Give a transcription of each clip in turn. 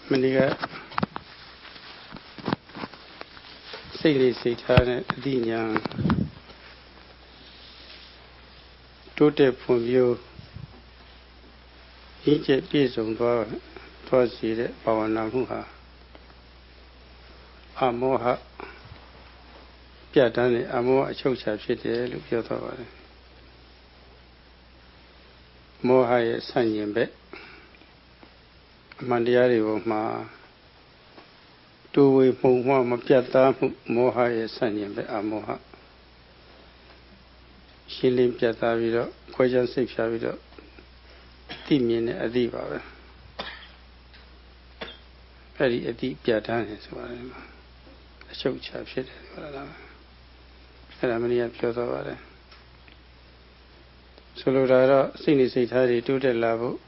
Maniga Sili Sita Dinya Tote Pumio Egypt is on twas the Pawanamuha Amoha Piatani Amo Chocha Pite Lupiota Moha Sanyembe Mandiari Ma Two Muma Piata Moha Sanyembe Amoha Shilim Piata Vido, Quajan Sipsha Vido, Timin Adiva Very Adi Piatan is what I'm a choke chap shit. And I'm near Piota. Solodara, Sini Sitari, to the level.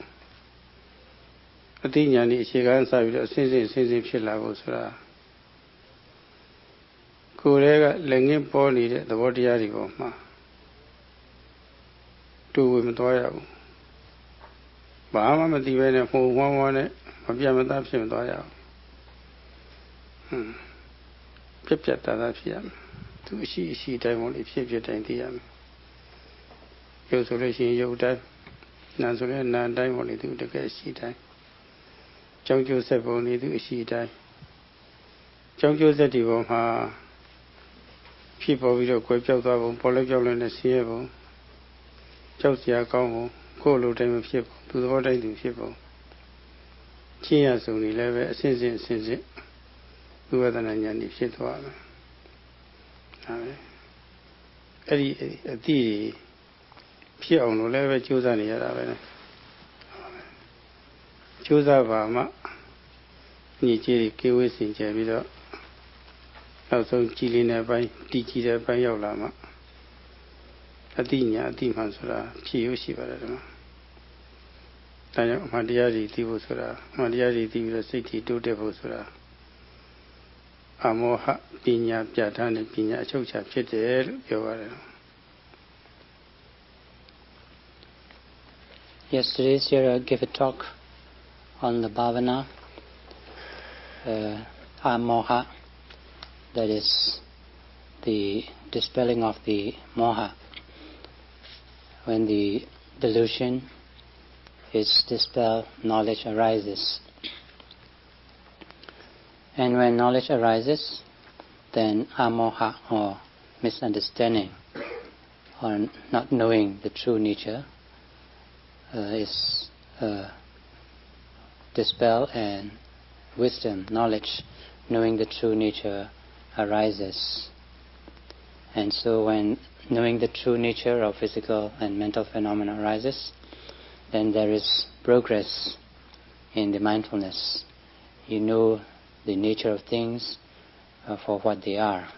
A Dinyani, she answered with a sensing she levels. Kurega, Langin Pony, the Wadiari Ma. Two women toya. Bahama Divana for one, a Yamadapsim toya. Pipjata Fiam. To she time only Pipjat and Tiam. Yosolation Yoda, Nazole, none time only to the gas she time. John Joseph only to she time. John Joseph Divo, people with a quick job of Polygol and a Sievo. Josia Gomo, Colo time of ship, to the water in shippo. Chias only level, since it. Who other than Yanni Shitwa? Eddie, a tea. Pia on level, Josania. Josava, Nijiri, Kiwis in Javida. Also, Chilina by Tiki by Yolama. Adinya, Dimansura, Piushi Varama. Tanya Madiari Divusura, Madiari Divula City, two Devusura. Amoha, Pina, Piatani, Pina, Chocha, Pite, Yovara. Yesterday, Sierra gave a talk on the Bhavana, Amoha, that is the dispelling of the Moha. When the delusion is dispelled, knowledge arises. And when knowledge arises, then amoha, or misunderstanding, or not knowing the true nature, is dispelled, and wisdom, knowledge, knowing the true nature arises. And so when knowing the true nature of physical and mental phenomena arises, then there is progress in the mindfulness. You know the nature of things for what they are.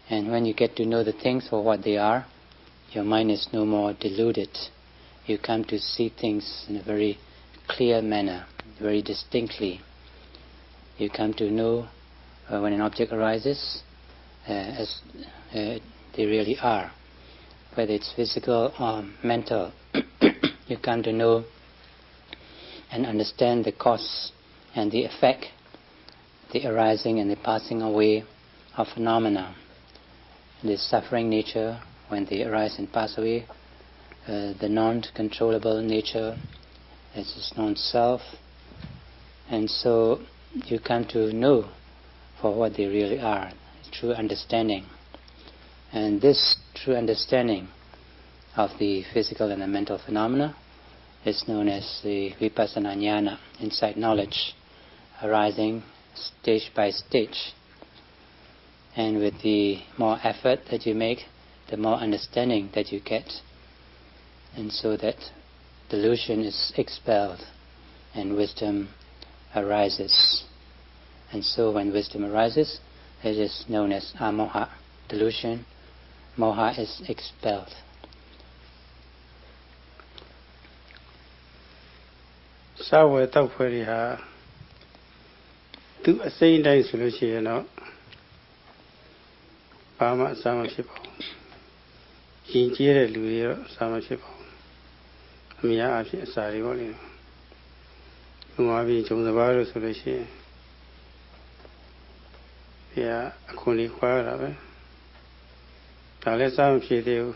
And when you get to know the things for what they are, your mind is no more deluded. You come to see things in a very clear manner, very distinctly. You come to know when an object arises as they really are, whether it's physical or mental. You come to know and understand the cause and the effect, the arising and the passing away of phenomena, the suffering nature when they arise and pass away, the non-controllable nature as its non-self, and so you come to know for what they really are, true understanding. And this true understanding of the physical and the mental phenomena is known as the vipassana jnana, insight knowledge, arising stage by stage. And with the more effort that you make, the more understanding that you get. And so that delusion is expelled and wisdom arises. And so when wisdom arises, it is known as amoha, delusion. Moha is expelled. Sawe Tauperiha. To a same day solution, Pama Samaship. Injire Lurio Samaship. Mia Sari. Umabi Jumzabaru Solution. Yeah, a coolie choir of it. Talesam Fidu.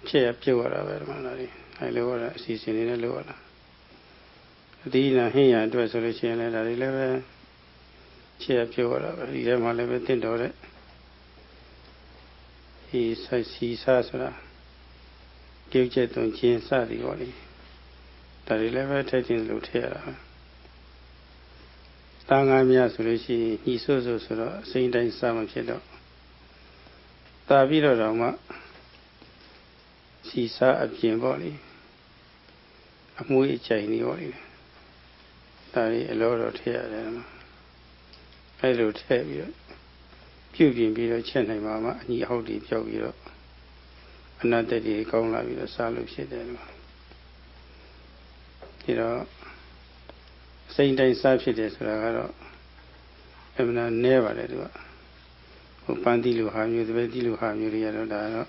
Chair pure of it, Malari. I lower a season in a lower. Dina here to a solution at 11. Chair pure of it. You have my level thin door it. He says he says, give jet on Chin Sadi Wally. That 11 taking the Lutera. Tangamia Solution, he saw so Saint and Sam Shadow. Tabiro Rama. She saw a Jimboli. A muy Chinese Wally. That is a lot of hair. I don't tell you. Puking be a Chennai Mama, and he hold it Jogiro. Another day, come like with a salute. You know, Saint and Saphides, I'm never let you. Pandilu have you, the Vedilu have you, Riano,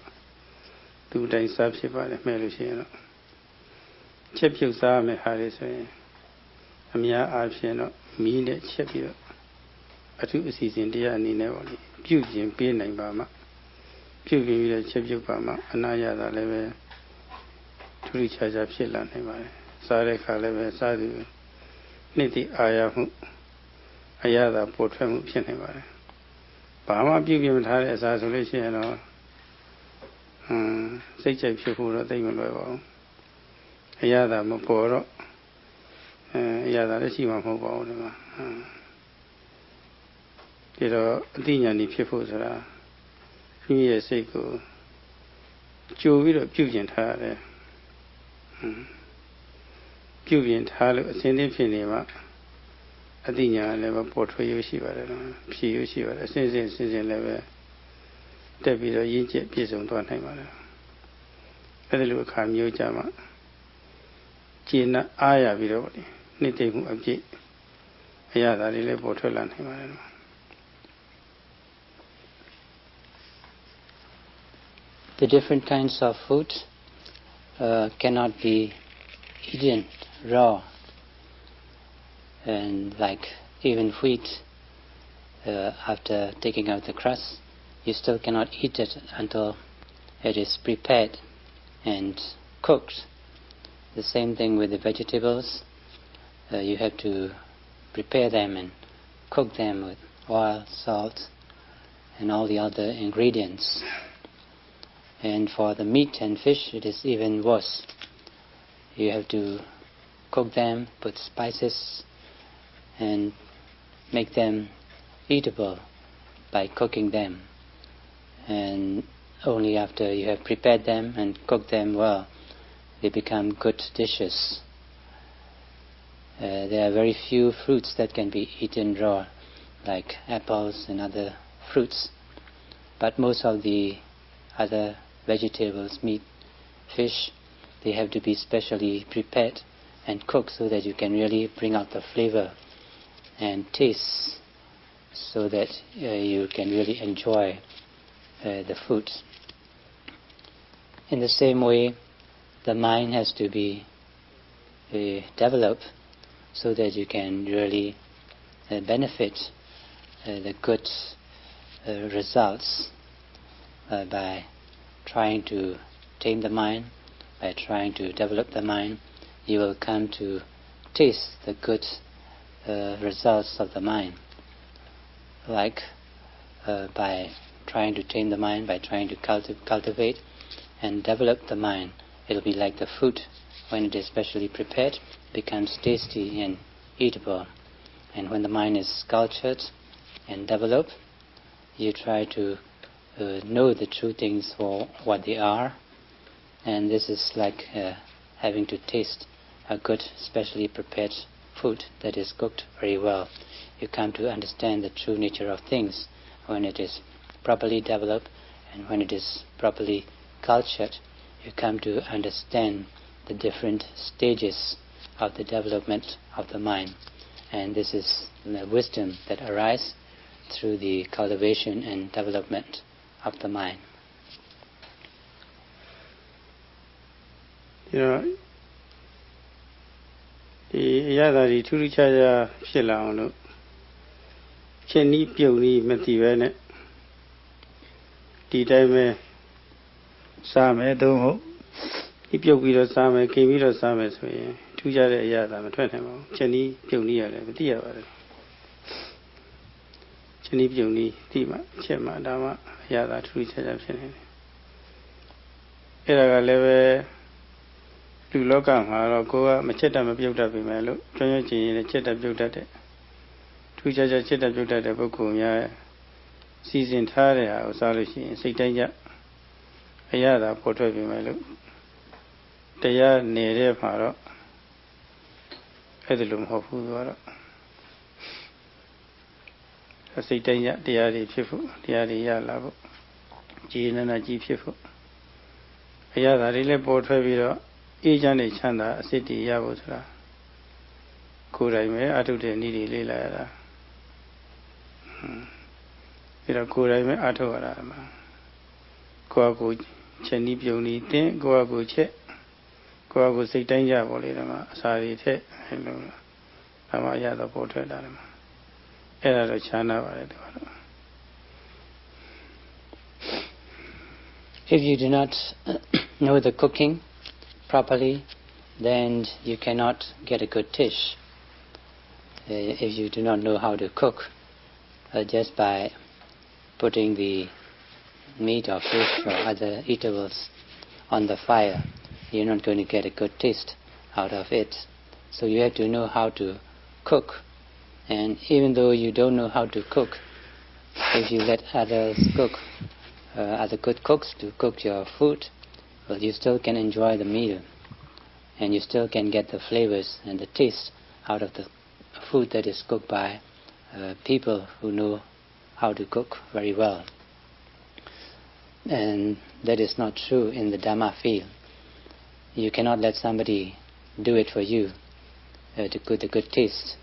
2 days subsidy, Meluciano. Chip you saw me, Harris, a mere Alfiano, mean it, chip you. A 2 season dear and in every. Puking being in Bama. Puking with a chip you Bama, and I had a level to recharge up Shillan. Sareka level, Sadu. Nitty Ayahu. Ayada portrait of Sheneva. Bama puking had as isolation or 6 people that they will go. Ayada Moporo. Ayada, let's see my mobile. The people that are 3 years ago, Joe will Pugian Hare. Pugian Hare, sending Finima. Adina never portray Shiva, she Shiva, since level. David or Yinjet piece on one time. Let the look come you Jama. Gina Aya Vidori, knitting of J. Ayada, the portrait land him. The different kinds of food cannot be eaten raw, and like even wheat, after taking out the crust, you still cannot eat it until it is prepared and cooked. The same thing with the vegetables. You have to prepare them and cook them with oil, salt, and all the other ingredients. And for the meat and fish, it is even worse. You have to cook them, put spices, and make them eatable by cooking them. And only after you have prepared them and cooked them well, they become good dishes. There are very few fruits that can be eaten raw, like apples and other fruits. But most of the other vegetables, meat, fish, they have to be specially prepared and cooked so that you can really bring out the flavor and taste, so that you can really enjoy the food. In the same way, the mind has to be developed so that you can really benefit the good results by trying to tame the mind, by trying to develop the mind. You will come to taste the good results of the mind. Like by trying to tame the mind, by trying to cultivate and develop the mind, it will be like the food. When it is specially prepared, it becomes tasty and eatable. And when the mind is cultured and developed, you try to know the true things for what they are. And this is like having to taste a good, specially prepared food that is cooked very well. You come to understand the true nature of things when it is properly developed, and when it is properly cultured, you come to understand the different stages of the development of the mind. And this is the wisdom that arises through the cultivation and development of the mind. ဒီအရသာတွေထူးထူးခြားခြားဖြစ်လာအောင်လို့ဖြစ်နည်းပြုတ်နည်းမသိပဲနဲ့ဒီတိုင်းပဲစားမယ်သို့မဟုတ်ဒီပြုတ်ပြီးတော့စားမယ်กินပြီးတော့စားမယ်ဆိုရင်ထူးခြားတဲ့အရသာမထွက်နိုင်ပါဘူးဖြစ်နည်းပြုတ်နည်းရတယ်မသိရပါဘူးဖြစ်နည်းပြုတ်နည်းသိမှချက်မှဒါမှအရသာထူးထူးခြားခြားဖြစ်နေတယ်အဲ့ဒါကလည်းပဲလူလောကမှာတော့ကိုယ်ကမချက်တတ်မပြုတ်တတ်ပြီမယ်လို့ကျွမ်းကျွမ်းကျင်ရင်ချက်တတ်ပြုတ်တတ်တဲ့ထူးခြားခြားချက်တတ်ပြုတ်တတ်တဲ့ပုဂ္ဂိုလ်များစီစဉ်ထားတဲ့ဟာကိုစားလို့ရှိရင်စိတ်တိုင်းကြအရသာပေါ်ထွက်ပြီမယ်လို့တရားနေတဲ့မှာတော့အဲ့ဒါလိုမဟုတ်ဘူးဆိုတော့စိတ်တိုင်းကြတရားတွေဖြစ်ဖို့တရားတွေရလာဖို့ကြည်နနာကြည်ဖြစ်ဖို့အရသာတွေလည်းပေါ်ထွက်ပြီးတော့အေးချမ်းနေချမ်းသာအစစ်တည်ရဖို့ဆိုတာကိုယ်တိုင်ပဲအထုတဲ့နည်းတွေလေ့လာရတာပြီးတော့ကိုယ်တိုင်ပဲအထုရတာမှာကိုယ့်အကိုချက်နည်းပြုံနည်းတင်းကိုယ့်အကိုချက်ကိုယ့်အကိုစိတ်တိုင်းကြပေါ်လေတယ်မှာအစာတွေထက်အဲ့လိုဒါမှရတော့ပေါ်ထွက်လာတယ်မှာအဲ့ဒါတော့ခြားနာပါတယ်သူကတော့ If you do not know the cooking properly, then you cannot get a good dish. If you do not know how to cook, just by putting the meat or fish or other eatables on the fire, you're not going to get a good taste out of it. So you have to know how to cook. And even though you don't know how to cook, if you let others cook, other good cooks to cook your food, well, you still can enjoy the meal. And you still can get the flavors and the taste out of the food that is cooked by people who know how to cook very well. And that is not true in the Dhamma field. You cannot let somebody do it for you to get the good taste.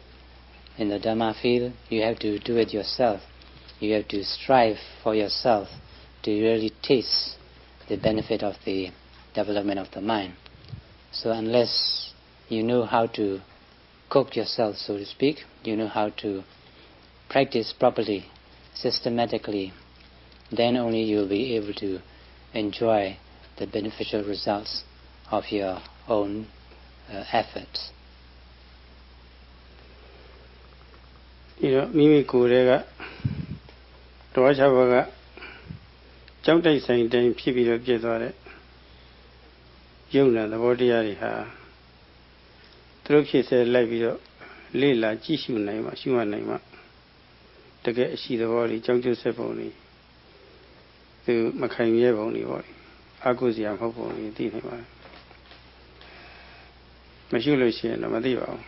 In the Dhamma field, you have to do it yourself. You have to strive for yourself to really taste the benefit of the development of the mind. So unless you know how to cook yourself, so to speak, you know how to practice properly, systematically, then only you will be able to enjoy the beneficial results of your own efforts. ဒီတော့မိမိကိုယ်တည်းကတော်ချဘကကြောက်တိုက်ဆိုင်တိုင်းဖြစ်ပြီးတော့ပြည့်သွားတဲ့ယုံနာသဘောတရားတွေဟာသူတို့ဖြစ်စေလိုက်ပြီးတော့လေ့လာကြည့်ရှုနိုင်မှရှုမှတ်နိုင်မှတကယ်အရှိသဘောတွေကြောက်ကြွဆက်ပုံတွေသူမခိုင်မြဲပုံတွေပေါ့အကုစရာမဟုတ်ပုံတွေသိနေပါတယ်မရှုလို့ရှိရင်တော့မသိပါဘူး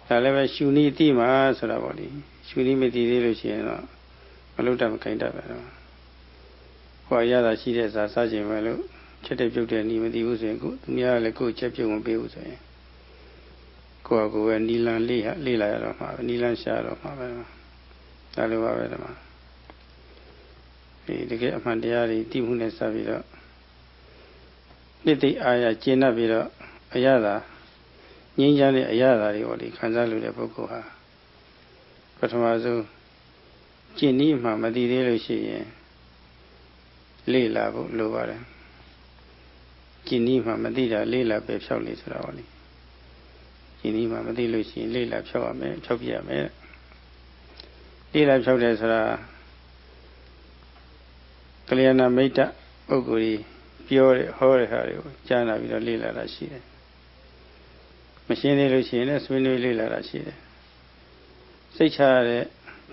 ဒါလည်းပဲရှုနည်းသိမှဆိုတာပေါ့လေရှုနည်းမသိသေးလို့ရှိရင်တော့မလုပ်တတ်မခိုင်တတ်ပါတော့ဟောရတာရှိတဲ့စားစားခြင်းပဲလို့ချက်တဲ့ပြုတ်တဲ့နည်းမသိဘူးဆိုရင်ကိုသူများလည်းကိုချက်ပြုတ်မပေးဘူးဆိုရင်ကိုယ့်အကိုပဲနီလန်လေ့လာရတော့မှာပဲနီလန်ရှာတော့မှာပဲဒါလိုပါပဲဒီမှာဒီတကယ်အမှန်တရားတွေသိမှုနဲ့စပြီးတော့နှစ်သိအားရကျင့်တတ်ပြီးတော့အရသာငြိမ်းချမ်းတဲ့အရသာတွေပေါ့လေခံစားလို့တဲ့ပုဂ္ဂိုလ်ဟာပထမဆုံးကျင့်နည်းမှမသိသေးလို့ရှိရင်လေ့လာဖို့လိုပါတယ်ကျင့်နည်းမှမသိတာလေ့လာပဲဖြောက်လေဆိုတာပေါ့လေကျင့်နည်းမှမသိလို့ရှိရင်လေ့လာဖြောက်ရမယ်ဖြောက်ပြရမယ်လေ့လာဖြောက်တယ်ဆိုတာကလျာဏမိတ်တပုဂ္ဂိုလ်ကြီးပြောတဲ့ဟောတဲ့ဟာတွေကိုကြားနာပြီးတော့လေ့လာတာရှိတယ်မရှင်းသေးလို့ရှိရင်လည်းဆွေးနွေးလေ့လာတာရှိတယ်စိတ်ချရတဲ့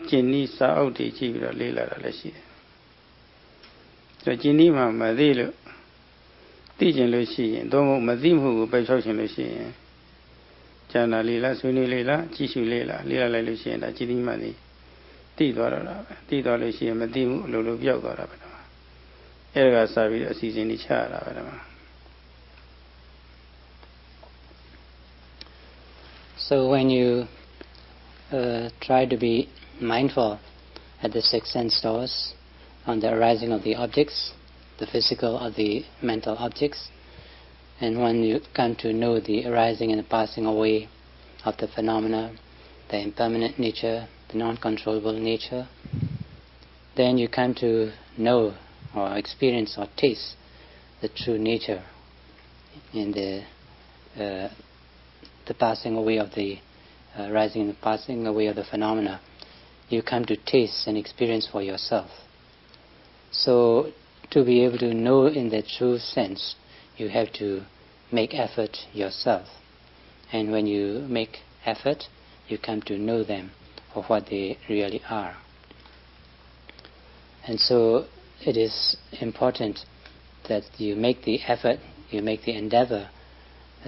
ကျင့်နည်းစာအုပ်တွေကြည့်ပြီးတော့လေ့လာတာလည်းရှိတယ်ဆိုတော့ကျင့်နည်းမှမသိလို့သိကျင်လို့ရှိရင်သို့မဟုတ်မသိမှုကိုပယ်ဖြောက်ခြင်းလို့ရှိရင်ကြားနာလေ့လာဆွေးနွေးလေ့လာကြည့်ရှုလေ့လာလိုက်လို့ရှိရင်ဒါကျင့်နည်းမှသိသွားတော့တာပဲသိသွားလို့ရှိရင်မသိမှုအလိုလိုပြောက်သွားတာပဲဒါအဲ့ဒါကစပြီးအစီအစဉ်တွေချရတာပဲဒါ So when you try to be mindful at the six sense doors on the arising of the objects, the physical or the mental objects, And when you come to know the arising and the passing away of the phenomena, the impermanent nature, the non-controllable nature, then you come to know or experience or taste the true nature in the passing away of the rising and the passing away of the phenomena. You come to taste and experience for yourself. So to be able to know in the true sense, you have to make effort yourself. And when you make effort, you come to know them for what they really are. And so it is important that you make the effort, you make the endeavor,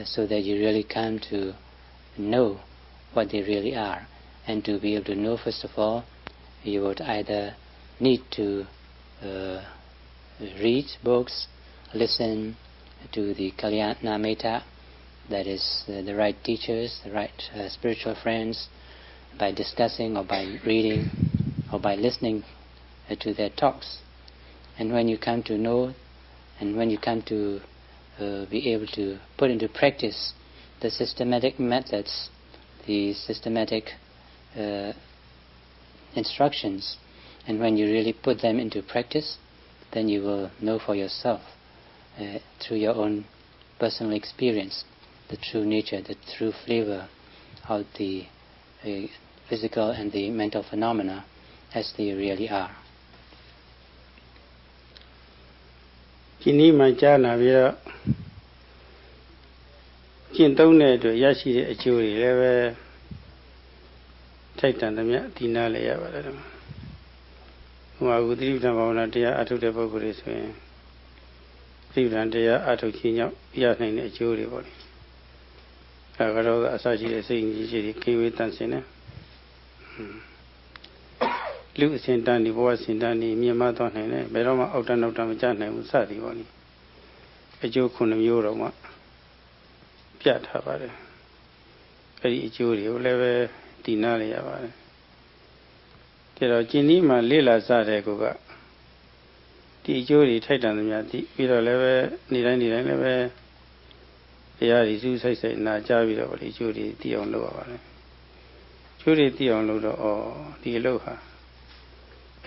so that you really come to know what they really are. And to be able to know, first of all, you would either need to read books, listen to the Kalyanamita, that is the right teachers, the right spiritual friends, by discussing or by reading or by listening to their talks. And when you come to know, and when you come to be able to put into practice the systematic methods, the systematic instructions, and when you really put them into practice, then you will know for yourself through your own personal experience the true nature, the true flavor of the physical and the mental phenomena as they really are. ဒီနေ့မှကြားနာပြီးတော့ကျင့်သုံးတဲ့အတွက်ရရှိတဲ့အကျိုးတွေလည်းပဲထိုက်တန်သမျှဒီနာလည်းရပါတယ်ဓမ္မ။ဟိုအခုသတိပဋ္ဌာန်ဘာဝနာတရားအထုတ်တဲ့ပုဂ္ဂိုလ်တွေဆိုရင်သတိပဋ္ဌာန်တရားအထုတ်ခြင်းကြောင့်ရနိုင်တဲ့အကျိုးတွေပေါ့လေ။ဒါကတော့အစရှိတဲ့စိတ်ကြီးရှိတွေကိဝေတန်စင်နဲ့လူအစဉ်တန်းဒီဘဝအစဉ်တန်းဒီမြင်မသွားနိုင်တယ်ဘယ်တော့မှအောက်တန်းနောက်တန်းမကျနိုင်ဘူးစသည်ပေါ့လေအကျိုးခုနှစ်မျိုးတော့မှပြတ်ထားပါတယ်အဲ့ဒီအကျိုးတွေကိုလည်းပဲဒီနားလေရပါတယ်ဒါတော့ကျင်ဒီမှာလေ့လာစတဲ့ကောကဒီအကျိုးတွေထိုက်တန်သမျှသိပြီးတော့လည်းပဲနေတိုင်းလည်းပဲတရားတွေစူးစိုက်စိုက်နာကြားပြီးတော့ဒီအကျိုးတွေသိအောင်လုပ်ရပါတယ်အကျိုးတွေသိအောင်လုပ်တော့ဒီအလုပ်ဟာ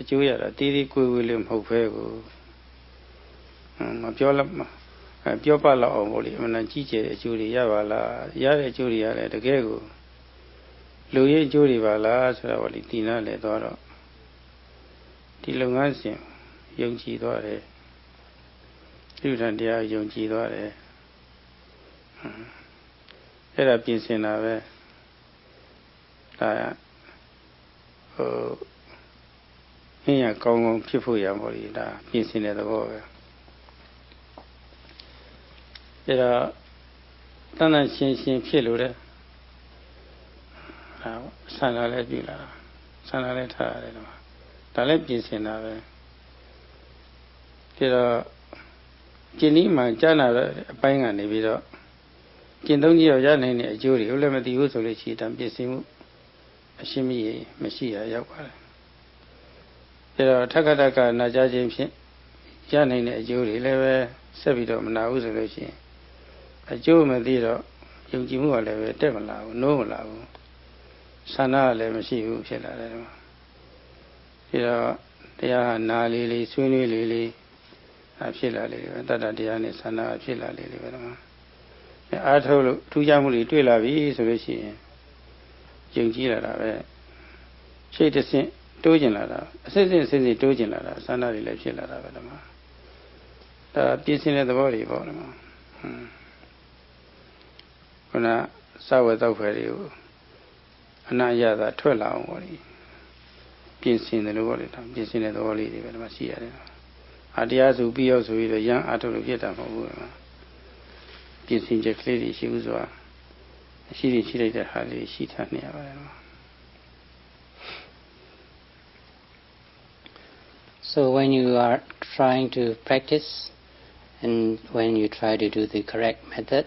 အကျိုးရတာတီးတီးကိုယ်ကိုယ်လေးမဟုတ်ဘဲကိုမပြောလို့ပြောပါလောက်အောင်ပေါ့လေအမှန်ကြီးကျယ်တဲ့အကျိုးတွေရပါလားရတဲ့အကျိုးတွေရတယ်တကယ်ကိုလူရဲ့အကျိုးတွေပါလားဆိုတာပေါ့လေဒီနားလဲသွားတော့ဒီလုပ်ငန်းစဉ်ယုံကြည်သွားတယ်လူထံတရားယုံကြည်သွားတယ်အဲ့ဒါပြင်ဆင်တာပဲဒါဟိုအင်းရကောင်းကောင်းဖြစ်ဖို့ရပါလိမ့်ဒါပြင်ဆင်တဲ့သဘောပဲအဲ့တော့တန်တန်ရှင်းရှင်းဖြစ်လို့တဲ့ဒါဆန္ဒလည်းပြုလာတာဆန္ဒလည်းထားရတယ်ဒီမှာဒါလည်းပြင်ဆင်တာပဲပြီးတော့ကျင့်ဤမှာကြားနာတဲ့အပိုင်းကနေပြီးတော့ကျင့်သုံးကြည့်ရနိုင်တဲ့အကျိုးတွေကိုလည်းမသိဘူးဆိုလို့ရှိရင်ပြင်ဆင်မှုအရှင်းမရှိရရောက်ပါတယ်ဒါတော့ထက္ကတကနာကြားခြင်းဖြင့်ရနိုင်တဲ့အကျိုးတွေလည်းပဲဆက်ပြီးတော့မနာဘူးဆိုလို့ရှိရင်အကျိုးမသိတော့ယုံကြည်မှုကလည်းပဲတက်မလာဘူးနိုးမလာဘူးဆန္ဒကလည်းမရှိဘူးဖြစ်လာတယ်ဒါတော့တရားနာလေးဆွေးနွေးလေးဖြစ်လာလေပဲတတ္တတရားနဲ့ဆန္ဒဖြစ်လာလေပဲဒီမှာအားထုတ်လို့ထူးခြားမှုတွေတွေ့လာပြီဆိုလို့ရှိရင်ယုံကြည်လာတာပဲရှေ့တစ်ဆင့်တိုးကျင်လာတာအစစ်စစ်တိုးကျင်လာတာဆန္ဒတွေလည်းဖြစ်လာတာပဲဒီမှာဒါပြည့်စင်တဲ့သဘောတွေပေါ့ဒီမှာခုနစဝတ်တော့ဖယ်တွေကိုအနာရတာထွက်လာအောင်ပေါ့လေပြင်ဆင်တယ်လို့ပေါ့လေဒါပြင်ဆင်တဲ့သဘောလေးတွေပဲဒီမှာရှိရတယ်အတရားစုပြီးရောက်ဆိုပြီးတော့ရန်အားထုတ်လို့ဖြစ်တာမဟုတ်ဘူးဒီမှာပြင်ဆင်ချက်ကလေးတွေရှိဥစွာရှိလိုက်တဲ့ဟာလေးရှိထားနေရပါတယ်ဒီမှာSo when you are trying to practice and when you try to do the correct method,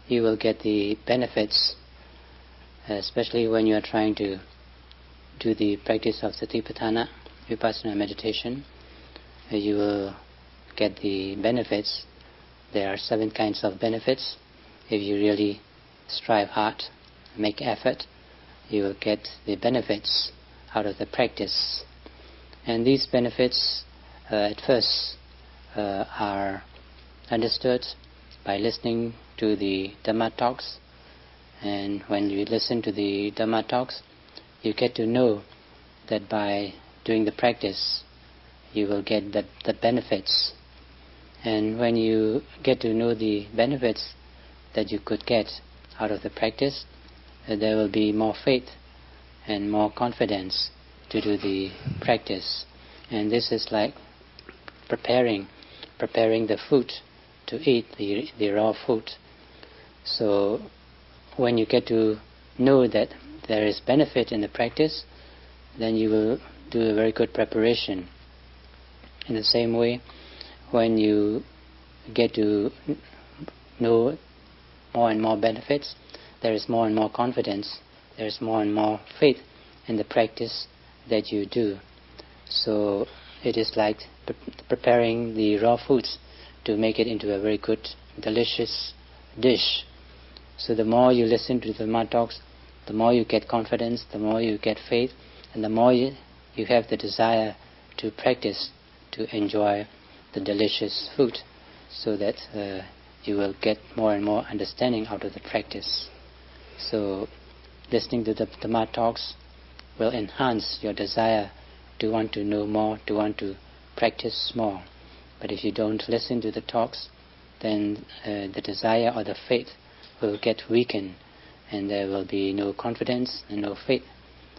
you will get the benefits, especially when you are trying to do the practice of Satipatthana, Vipassana meditation. You will get the benefits there are 7 kinds of benefits. If you really strive hard, make effort, you will get the benefits out of the practice. And these benefits at first are understood by listening to the Dhamma talks. And when you listen to the Dhamma talks, you get to know that by doing the practice, you will get the benefits. And when you get to know the benefits that you could get out of the practice, there will be more faith and more confidence to do the practice. And this is like preparing the food to eat, the raw food. So when you get to know that there is benefit in the practice, then you will do a very good preparation. In the same way, when you get to know more and more benefits, there is more and more confidence, there is more and more faith in the practice that you do. So it is like preparing the raw foods to make it into a very good, delicious dish. So the more you listen to the Dhamma talks, the more you get confidence, the more you get faith, and the more you have the desire to practice, to enjoy the delicious food, so that you will get more and more understanding out of the practice. So listening to the Dhamma talks will enhance your desire to want to know more, to want to practice more. But if you don't listen to the talks, then the desire or the faith will get weakened, and there will be no confidence and no faith.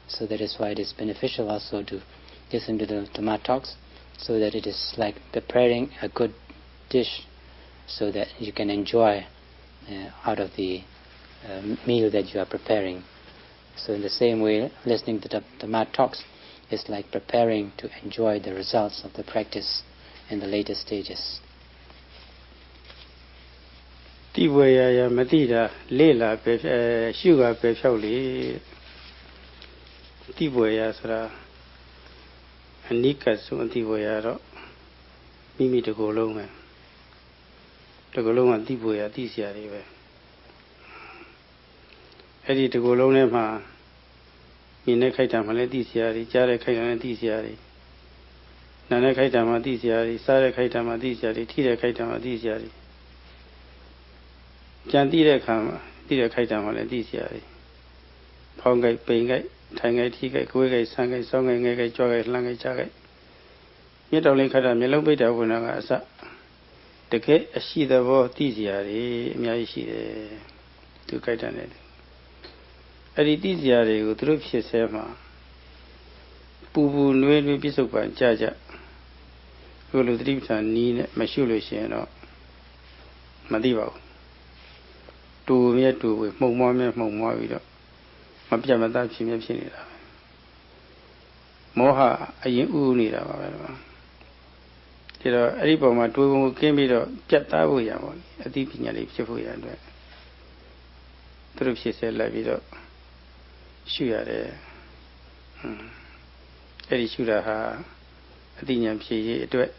So that is why it is beneficial also to listen to the Dhamma talks, so that it is like preparing a good dish, so that you can enjoy out of the meal that you are preparing. So in the same way, listening to the Dhamma talks is like preparing to enjoy the results of the practice in the later stages. တိဝေယယမတိတာလေ့လာပဲရှုကပဲဖြောက်လေတိဝေယဆိုတာအနိကဆုံးအတိဝေယတော့မိမိတကိုယ်လုံးပဲတကိုယ်လုံးကတိဝေယတိစရာတွေပဲအဲ့ဒီတကိုယ်လုံးထဲမှာမြင်တဲ့ခိုက်တာမှလည်းတိစရာတွေကြားတဲ့ခိုက်တာလည်းတိစရာတွေနားတဲ့ခိုက်တာမှတိစရာတွေစားတဲ့ခိုက်တာမှတိစရာတွေထိတဲ့ခိုက်တာမှတိစရာတွေကြံတိတဲ့ခါမှာတိတဲ့ခိုက်တာမှလည်းတိစရာတွေဖောင်းခိုက်ပိန်ခိုက်ထိုင်ခိုက်ထိခိုက်ကိုယ်ခိုက်ဆန်းခိုက်စောင်းခိုက်ငယ်ခိုက်ကြွားခိုက်လှမ်းခိုက်ချခိုက်မြတ်တော်လေးခတ်တာမျက်လုံးပိတ်တာဝင်တာကအစတကယ်အရှိသဘောတိစရာတွေအများကြီးရှိတယ်သူခိုက်တာနဲ့အဲ့ဒီတိစရာတွေကိုသူတို့ဖြစ်ဆဲမှာပူပူနွေးနွေးပြစ္ဆုတ်ပံကြကြကိုလိုသတိပဋ္ဌာန်နီးနဲ့မရှုလို့ရှိရင်တော့မသိပါဘူးတူမြဲတူဝေမှုံမွားမြဲမှုံမွားပြီးတော့မပြတ်မသားဖြစ်မြဲဖြစ်နေတာပဲမောဟအရင်ဥနေတာပါပဲဒါတော့အဲ့ဒီပုံမှာတွေးပုံကင်းပြီးတော့ပြတ်သားဖို့ရပါဘူးအသိပညာလေးဖြစ်ဖို့ရအတွက်သူတို့ဖြစ်စေလိုက်ပြီးတော့ရှုရတယ်အဲ့ဒီရှုတာဟာအသိဉာဏ်ဖြစ်ရေးအတွက်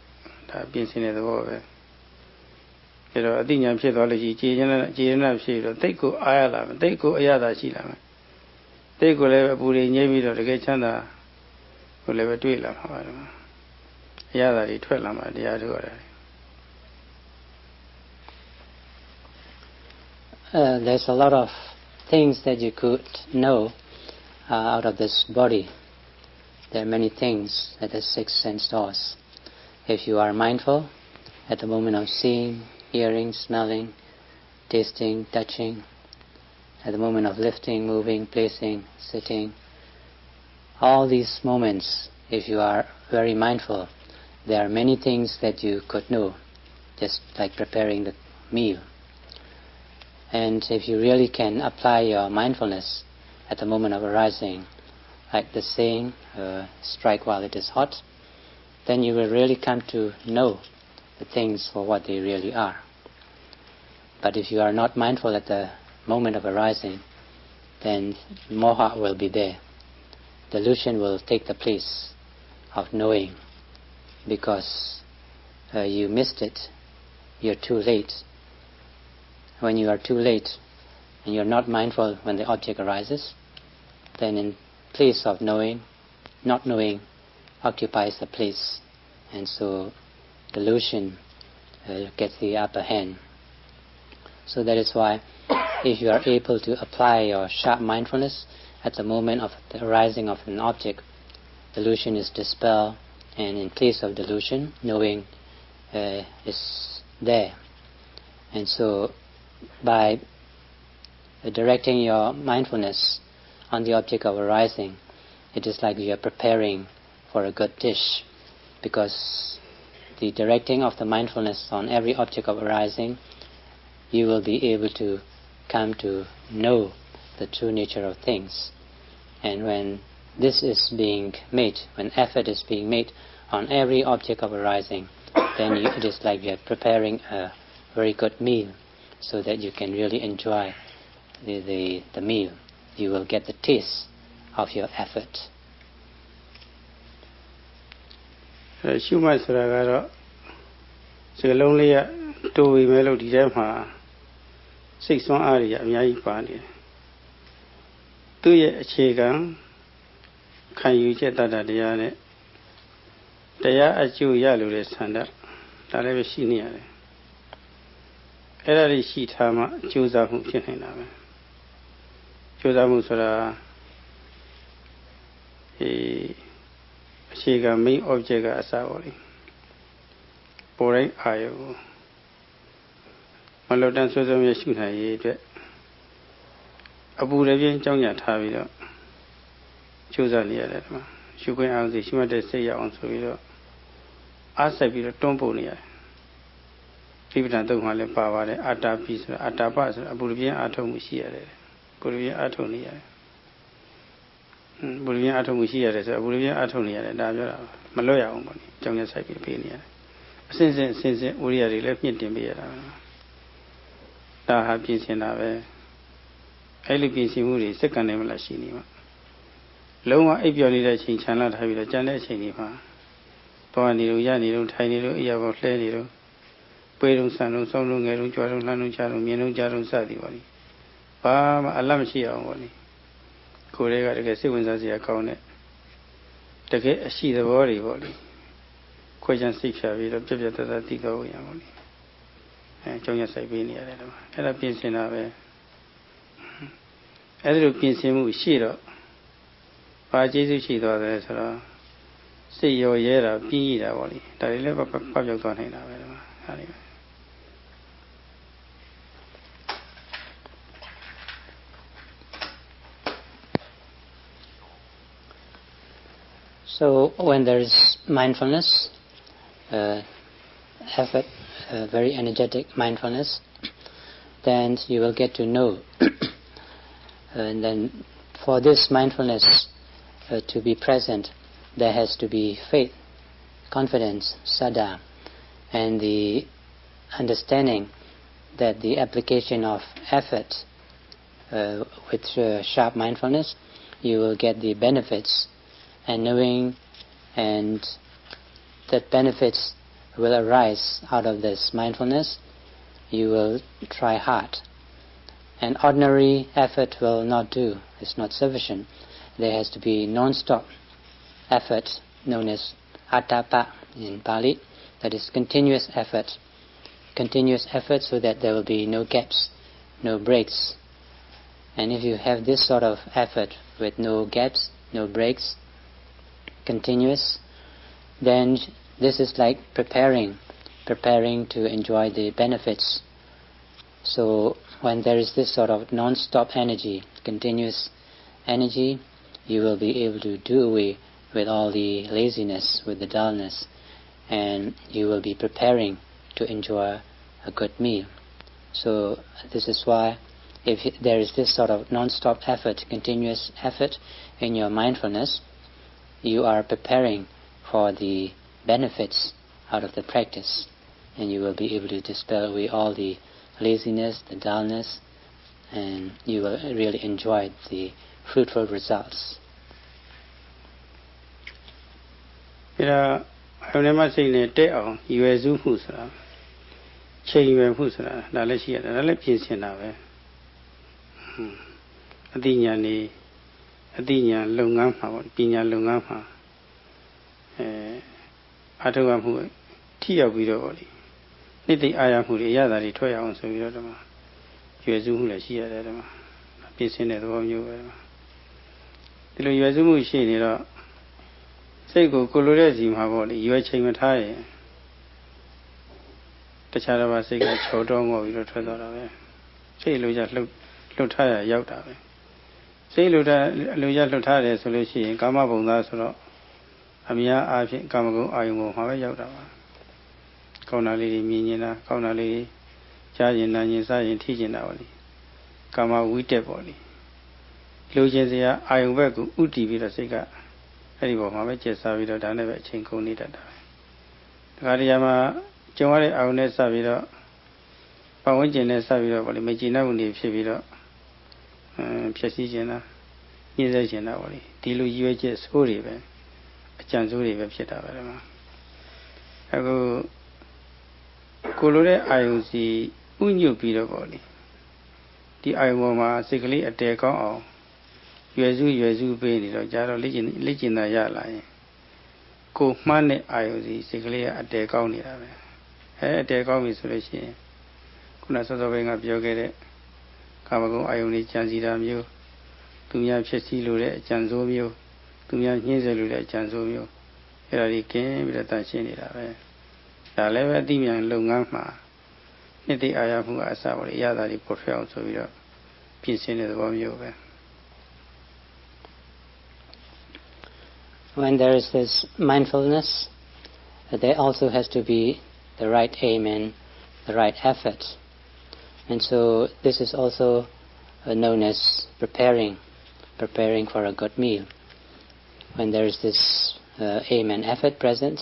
ဒါပြင်ဆင်တဲ့သဘောပဲဒါတော့အသိဉာဏ်ဖြစ်သွားလို့ရှိရင်ကျေနပ်ဖြစ်တော့တိတ်ကိုအားရလာမယ်တိတ်ကိုအရသာရှိလာမယ်တိတ်ကိုလည်းအပူတွေငြိမ့်ပြီးတော့တကယ်ချမ်းသာကိုလည်းပဲတွေ့လာမှာပါတော့အရသာတွေထွက်လာမှာတရားထုတ်ရတယ်There's a lot of things that you could know out of this body. There are many things at the 6 sense doors. If you are mindful at the moment of seeing, hearing, smelling, tasting, touching, at the moment of lifting, moving, placing, sitting, all these moments, if you are very mindful, there are many things that you could know, just like preparing the meal. And if you really can apply your mindfulness at the moment of arising, like the saying, strike while it is hot, then you will really come to know the things for what they really are. But if you are not mindful at the moment of arising, then moha will be there. Delusion will take the place of knowing, because you missed it you're too late. When you are too late and you're not mindful when the object arises, then in place of knowing, not knowing occupies the place, and so delusion gets the upper hand. So that is why if you are able to apply your sharp mindfulness at the moment of the arising of an object, delusion is dispelled, and in place of delusion, knowing is there. And so by directing your mindfulness on the object of arising, it is like you are preparing for a good dish, because the directing of the mindfulness on every object of arising, you will be able to come to know the true nature of things. And when this is being made, when effort is being made on every object of arising, then it is like you are preparing a very good meal, so that you can really enjoy the meal. You will get the taste of your effort. ရှုမှတ်ဆိုတာကတော့စကလုံးလေးကတိုးပြီးမဲ့လို့ဒီထဲမှာစိတ်ဆွမ်းအားတွေအများကြီးပါနေတယ်။သူ့ရဲ့အခြေခံခံယူချက်တတ်တာတရားနဲ့တရားအကျိုးရလို့တဲ့ဆန္ဒဒါလည်းပဲရှိနေရတယ်။အဲ့ဒါလေးရှိထားမှကြိုးစားမှုဖြစ်နေတာပဲ။ကြိုးစားမှုဆိုတာအခြေခံ main object ကအစပါလေပေါ်တိုင်းအာရုံမလွတ်တမ်းဆွဆွမြဲရှုနိုင်ရေးအတွက်အပူတပြင်းကြောင်းညာထားပြီးတော့ကြိုးစားနေရတယ်ဒီမှာရှုခွင့်အောင်စီရှုမှတ်တဲ့စိတ်ရအောင်ဆိုပြီးတော့အားဆက်ပြီးတော့တွန်းပို့နေရတယ်ဒီပဋ္ဌာန်းသုံးမှာလည်းပါပါတယ်အာတာပိဆိုတာအာတာပဆိုတာအပူတပြင်းအားထုတ်မှုရှိရတယ်ကိုယ်တပြင်းအားထုတ်နေရတယ်ဘူရင်းအထုံမှုရှိရတယ်ဆိုတော့ဘူရင်းအထုံနေရတယ်ဒါပြောတာမလွတ်ရအောင်ပေါ့နိကြောင်းရဆိုင်ပြီးပေးနေရတယ်အစဉ်စဉ်ဝိရိယတွေလည်းမြင့်တင်ပေးရတာပဲဒါဟာပြင်ဆင်တာပဲအဲ့လိုပြင်ဆင်မှုတွေစက္ကန့်နဲ့မလားရှိနေမှာလုံးဝအိပ်ပျော်နေတဲ့အချိန်ခြံလာထားပြီးတော့ကြံတဲ့အချိန်တွေမှာသွားနေလို့ရနေလို့ထိုင်နေလို့အရာပေါ်လှဲနေလို့ပွေးလုံးဆန်လုံးစောင်းလုံးငယ်လုံးကြွားလုံးလှမ်းလုံးချလုံးမြင်လုံးကြားလုံးစသည်ပေါ့နိဘာမှအလတ်မရှိအောင်ပေါ့နိကိုယ်တွေကတကယ်စိတ်ဝင်စားစရာကောင်းတဲ့တကယ်အရှိသဘောတွေပေါ့လေခွဲခြမ်းစိတ်ဖြာပြီးတော့ပြက်ပြက်တတ်သိတော့ရပါလိမ့်အဲကြောင်းရဆိုင်ပေးနေရတယ်တော့အဲ့ဒါပြင်ဆင်တာပဲအဲ့ဒါလိုပြင်ဆင်မှုရှိတော့ဘာကျေးဇူးရှိသွားတယ်ဆိုတော့စိတ်ရောရဲတာပြင်းရတာပေါ့လေဒါတွေလည်းပတ်ပြောက်သွားနိုင်တာပဲဒီမှာဟာလေးပဲ So when there is mindfulness, effort, very energetic mindfulness, then you will get to know. And then for this mindfulness to be present, there has to be faith, confidence, saddha, and the understanding that the application of effort with sharp mindfulness, you will get the benefits. And knowing and that benefits will arise out of this mindfulness, you will try hard. And ordinary effort will not do, it's not sufficient. There has to be non-stop effort, known as atapa in Pali, that is continuous effort so that there will be no gaps, no breaks. And if you have this sort of effort with no gaps, no breaks, continuous, then this is like preparing to enjoy the benefits. So when there is this sort of non-stop energy, continuous energy, you will be able to do away with all the laziness, with the dullness, and you will be preparing to enjoy a good meal. So this is why if there is this sort of non-stop effort, continuous effort in your mindfulness, you are preparing for the benefits out of the practice, and you will be able to dispel away all the laziness, the dullness, and you will really enjoy the fruitful results. ဒါအယုံနဲ့မှစိတ်နဲ့တက်အောင်ရွယ်စုမှုဆိုတာ ချိန်ရွယ်မှုဆိုတာဒါလည်းရှိရတယ်ဒါလည်းပြင်ဆင်တာပဲအသိဉာဏ်နေအသိဉာဏ်လုပ်ငန်းမှာပေါ့ပညာလုပ်ငန်းမှာအထောက်အမှုထိရောက်ပြီးတော့ပေါ့လေနှစ်သိအာရမှုတွေအရသာတွေထွက်ရအောင်ဆိုပြီးတော့ဒီမှာရွယ်စုမှုလည်းရှိရတယ်ဒီမှာပြင်ဆင်တဲ့သဘောမျိုးပဲဒီမှာဒီလိုရွယ်စုမှုရှိနေတော့စိတ်ကိုလိုတဲ့စီမှာပေါ့လေရွယ်ချိန်မထားရင်တခြားတစ်ပါးစိတ်ကချောတောငေါပြီးတော့ထွက်သွားတာပဲစိတ်လိုချလှုပ်ထားရရောက်တာပဲစိတ်လိုချလှုပ်ထားတယ်ဆိုလို့ရှိရင်ကာမဘုံသားဆိုတော့အများအားဖြင့်ကာမဂုဏ်အာယုံပေါ်မှာပဲရောက်တာပါကောင်းတာလေးတွေမြင်နေတာကောင်းတာလေးတွေကြားရင်နားရင်စားရင်ထိကျင်တာပေါ့လေကာမဝိတက်ပေါ့လေလိုချင်စရာအာယုံဘက်ကိုဥတည်ပြီးတော့စိတ်ကအဲ့ဒီပေါ်မှာပဲကျက်စားပြီးတော့ဒါနဲ့ပဲအချိန်ကုန်နေတတ်တာပဲဒါကြတရားမှာကြုံရတဲ့အာယုံနဲ့စပြီးတော့ပတ်ဝန်းကျင်နဲ့စပြီးတော့ပေါ့လေမကြည်နပ်မှုတွေဖြစ်ပြီးတော့ဖြည့်ဆည်းခြင်းလားညှင်းဆဲခြင်းလားပေါ့လေဒီလိုရွေးချက်ဆိုးတွေပဲအကြံဆိုးတွေပဲဖြစ်တာပဲဒီမှာအခုကိုလိုတဲ့အာယုံစီဥညွတ်ပြီးတော့ပေါ့လေဒီအာယုံပေါ်မှာစိတ်ကလေးအတဲကောင်းအောင်ရွယ်စုပေးနေတော့ကြာတော့လေ့ကျင့်တာရလာရင်ကိုမှန်းတဲ့အာယုံစီစိတ်ကလေးကအတဲကောင်းနေတာပဲအတဲကောင်းပြီဆိုလို့ရှိရင်ခုနစောစောပိုင်းကပြောခဲ့တဲ့ကာမဂုဏ်အာယုန်တွေကြံစီတာမျိုးသူများဖြစ်စည်းလိုတဲ့အကြံစိုးမျိုးသူများညှင်းဆဲလိုတဲ့အကြံစိုးမျိုးအဲ့ဒါတွေကင်းပြီးတော့တန်ရှင်းနေတာပဲဒါလည်းပဲအသိဉာဏ်လုပ်ငန်းမှာနှစ်သိအာရမှုအစပါလေအရသာတွေပေါ်ထွက်အောင်ဆိုပြီးတော့ပြင်ဆင်တဲ့သဘောမျိုးပဲ When there is this mindfulness, there also has to be the right aim and the right effort. And so this is also known as preparing for a good meal. When there is this aim and effort present,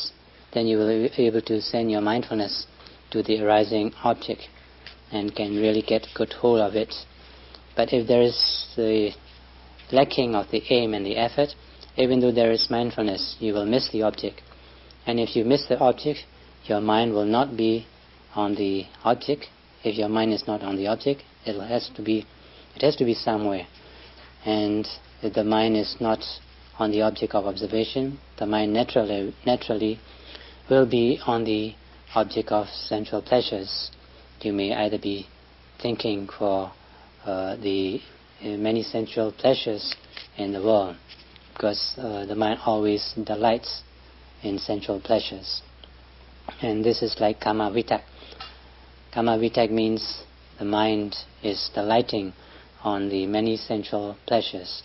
then you will be able to send your mindfulness to the arising object and can really get good hold of it. But if there is the lacking of the aim and the effort, even though there is mindfulness, you will miss the object. And if you miss the object, your mind will not be on the object. If your mind is not on the object, it has to be somewhere. And if the mind is not on the object of observation, the mind naturally will be on the object of sensual pleasures. You may either be thinking for the many sensual pleasures in the world, because the mind always delights in sensual pleasures. And this is like kama vitak. Kama vitak means the mind is delighting on the many sensual pleasures.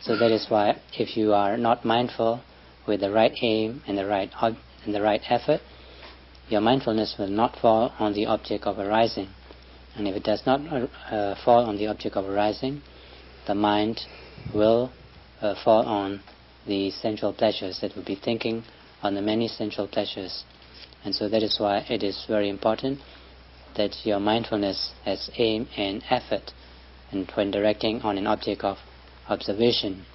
So that is why if you are not mindful with the right aim and the right effort, your mindfulness will not fall on the object of arising. And if it does not fall on the object of arising, the mind will fall on the sensual pleasures. It will be thinking on the many sensual pleasures. And so that is why it is very important that your mindfulness has aim and effort, and when directing on an object of observation.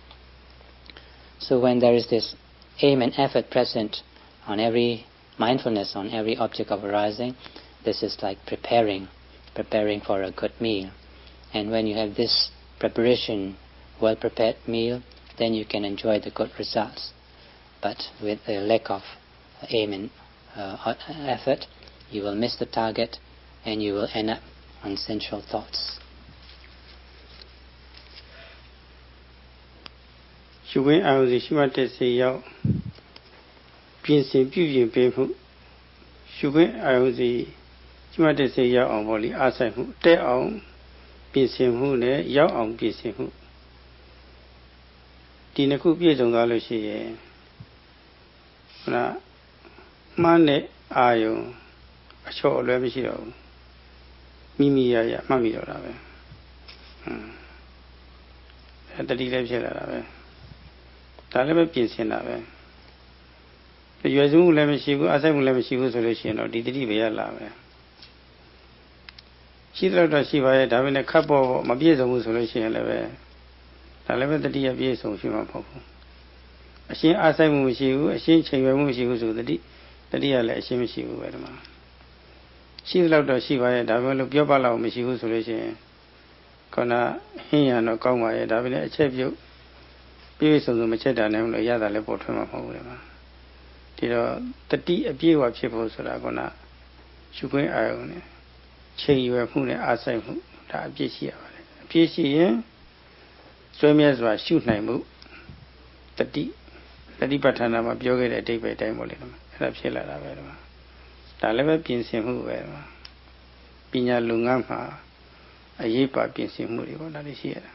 So when there is this aim and effort present on every mindfulness, on every object of arising, this is like preparing for a good meal. And when you have this preparation, well-prepared meal, then you can enjoy the good results. But with a lack of aim and effort, you will miss the target and you will end up on sensual thoughts. ရှုခွင့်အာရုံစီရှိမှတ်တဲ့စိတ်ရောက်ပြင်ဆင်ပြုပြင်ပေးမှုရှုခွင့်အာရုံစီရှိမှတ်တဲ့စိတ်ရောက်အောင်ပေါ့လေအားဆိုင်မှုတက်အောင်ပြင်ဆင်မှုနဲ့ရောက်အောင်ပြင်ဆင်မှုဒီနှစ်ခုပြည့်စုံသွားလို့ရှိရင်ဟုတ်လားမှန်းတဲ့အာယုံအချော့အလွဲမရှိတော့ဘူးမိရမှတ်မိတော့တာပဲတတိလည်းဖြစ်လာတာပဲဒါလည်းပဲပြင်ဆင်တာပဲရွယ်စုမှုလည်းမရှိဘူးအဆိုင်မှုလည်းမရှိဘူးဆိုလို့ရှိရင်တော့ဒီတတိပဲရလာပဲရှိတော့ရှိပါရဲ့ဒါပေမဲ့ခပ်ပေါ်မပြည့်စုံဘူးဆိုလို့ရှိရင်လည်းပဲဒါလည်းပဲတတိယပြည့်စုံရှိမှာမဟုတ်ဘူးအရှင်းအဆိုင်မှုမရှိဘူးအရှင်းချိန်ရွယ်မှုမရှိဘူးဆိုတတိယလည်းအရှင်းမရှိဘူးပဲဒီမှာ ရှိသလောက်တော့ရှိပါရဲ့ဒါပေမဲ့လို့ပြောပါလောက်မရှိဘူးဆိုလို့ရှိရင်ခန္ဓာဟင်းရံတော့ကောင်းပါရဲ့ဒါပေမဲ့အချက်ပြုတ်ပြည့်စုံစုံမချက်တာနဲ့လို့ရတာလည်းပေါ်ထွန်းမှာမဟုတ်ဘူးလေမှာဒီတော့တတိအပြည့်ဝဖြစ်ဖို့ဆိုတာကရှုခွင့်အာရုံနဲ့ချိန်ရွယ်မှုနဲ့အားဆိုင်မှုဒါအပြည့်ရှိရပါတယ်အပြည့်ရှိရင်ဆွေးမြဲစွာရှုနိုင်မှုတတိပဋ္ဌာနာမှာပြောခဲ့တဲ့အတိတ်ပဲအတိုင်းပေါ့လေအဲ့ဒါဖြစ်လာတာပဲဒီမှာဒါလည်းပဲပြင်ဆင်မှုပဲဒီမှာပညာလုပ်ငန်းမှာအရေးပါပြင်ဆင်မှုတွေပေါ့ဒါလေးရှိရတာ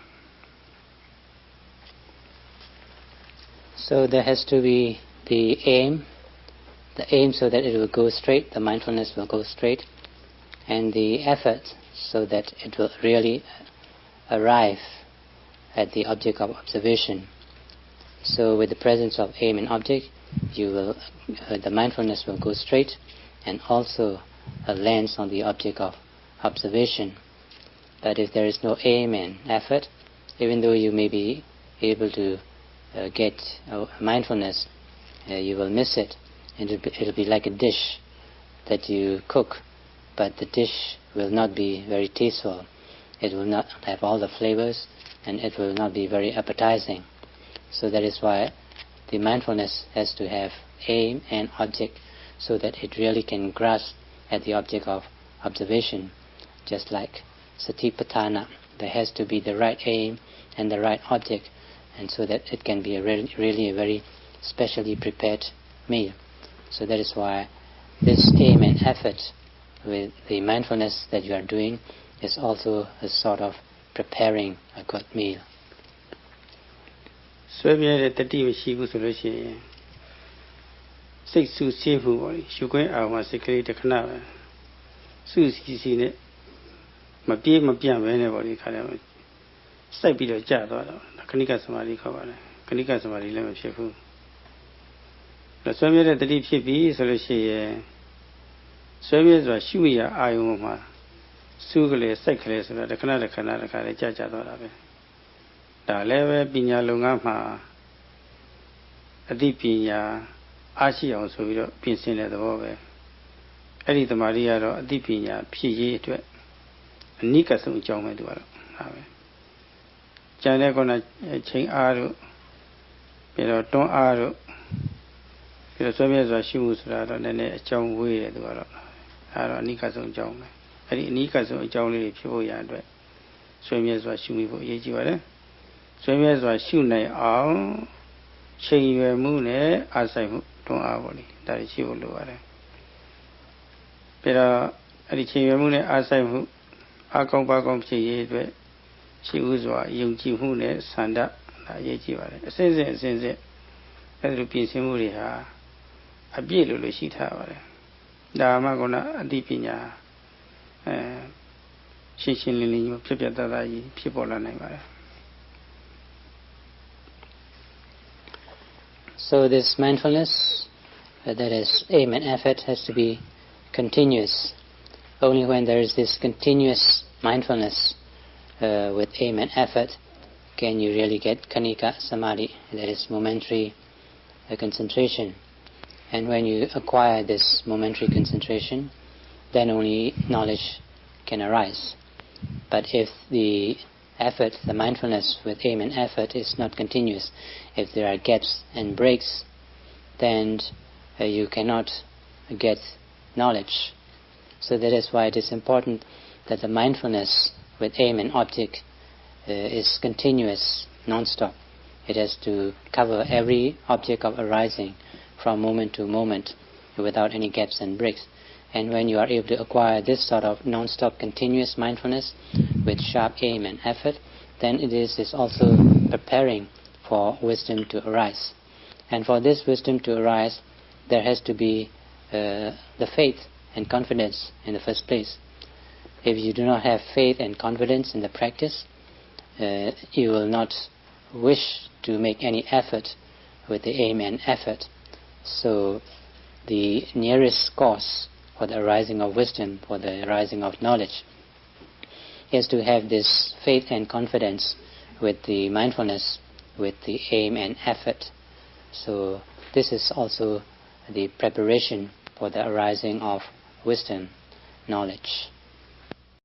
So there has to be the aim so that it will go straight, the mindfulness will go straight, and the effort so that it will really arrive at the object of observation. So with the presence of aim and object, the mindfulness will go straight and also lands on the object of observation. But if there is no aim and effort, even though you may be able to get mindfulness, you will miss it. It'll be like a dish that you cook, but the dish will not be very tasteful. It will not have all the flavors, and it will not be very appetizing. So that is why the mindfulness has to have aim and object so that it really can grasp at the object of observation. Just like Satipatthana, there has to be the right aim and the right object, and so that it can be really a very specially prepared meal. So that is why this aim and effort with the mindfulness that you are doing is also a sort of preparing a good meal. ဆွဲပြဲတဲ့တတိမရှိဘူးဆိုလို့ရှိရင်စိတ်ဆူဆီးမှုပေါ့လေရှုခွင့်အာရုံမှာစိတ်ကလေးတစ်ခဏပဲဆူစီနဲ့မပြေးမပြန့်ပဲနဲ့ပေါ့လေခါတယ်စိုက်ပြီးတော့ကြာသွားတော့ခဏိကသမာဓိခေါ်ပါတယ်ခဏိကသမာဓိလည်းမဖြစ်ဘူးဒါဆွဲပြဲတဲ့တတိဖြစ်ပြီဆိုလို့ရှိရင်ဆွဲပြဲဆိုတာရှုရအာရုံမှာဆူကလေးစိုက်ကလေးဆိုတာတစ်ခဏတစ်ခါလေးကြာသွားတာပဲဒါလည်းပဲပညာလုပ်ငန်းမှာအသိပညာအားရှိအောင်ဆိုပြီးတော့ပြင်ဆင်တဲ့သဘောပဲအဲ့ဒီသမာဓိကတော့အသိပညာဖြစ်ရေးအတွက်အနိကဆုံးအကြောင်းပဲသူကတော့ဟာပဲကျန်တဲ့ကောချိန်အားတို့ပြီးတော့တွန်းအားတို့ပြီးတော့ဆွဲမြဲစွာရှိမှုဆိုတာတော့နည်းနည်းအကြောင်းဝေးတယ်သူကတော့အဲ့တော့အနိကဆုံးအကြောင်းပဲအဲ့ဒီအနိကဆုံးအကြောင်းလေးဖြစ်ဖို့ရအတွက်ဆွဲမြဲစွာရှိမှုဖို့အရေးကြီးပါတယ်ဆွေးမြဲစွာရှုနိုင်အောင်ချိန်ရွယ်မှုနဲ့အားဆိုင်မှုတွန်းအားပေါ့လေဒါတွေရှိဖို့လိုပါတယ်ပြီးတော့အဲ့ဒီချိန်ရွယ်မှုနဲ့အားဆိုင်မှုအားကောင်းပါကောင်းဖြစ်ရေးအတွက်ရှိဥစွာယုံကြည်မှုနဲ့ဆန္ဒဒါအရေးကြီးပါတယ်အစဉ်စဉ်အဲ့ဒီပြင်ဆင်မှုတွေဟာအပြည့်လို့ရှိထားပါတယ်ဒါမှကအသိပညာရှင်းလင်းလင်းဖြစ်ပြတတ်တာကြီးဖြစ်ပေါ်လာနိုင်ပါတယ် So this mindfulness, that is aim and effort, has to be continuous. Only when there is this continuous mindfulness with aim and effort can you really get Khanika Samadhi, that is momentary concentration. And when you acquire this momentary concentration, then only knowledge can arise. But if the effort, the mindfulness with aim and effort is not continuous, if there are gaps and breaks, then you cannot get knowledge. So that is why it is important that the mindfulness with aim and object is continuous, non-stop. It has to cover every object of arising from moment to moment without any gaps and breaks. And when you are able to acquire this sort of non-stop continuous mindfulness with sharp aim and effort, then it is also preparing for wisdom to arise. And for this wisdom to arise, there has to be the faith and confidence in the first place. If you do not have faith and confidence in the practice, you will not wish to make any effort with the aim and effort. So the nearest cause for the arising of wisdom, for the arising of knowledge, is to have this faith and confidence with the mindfulness, with the aim and effort. So this is also the preparation for the arising of wisdom. knowledge.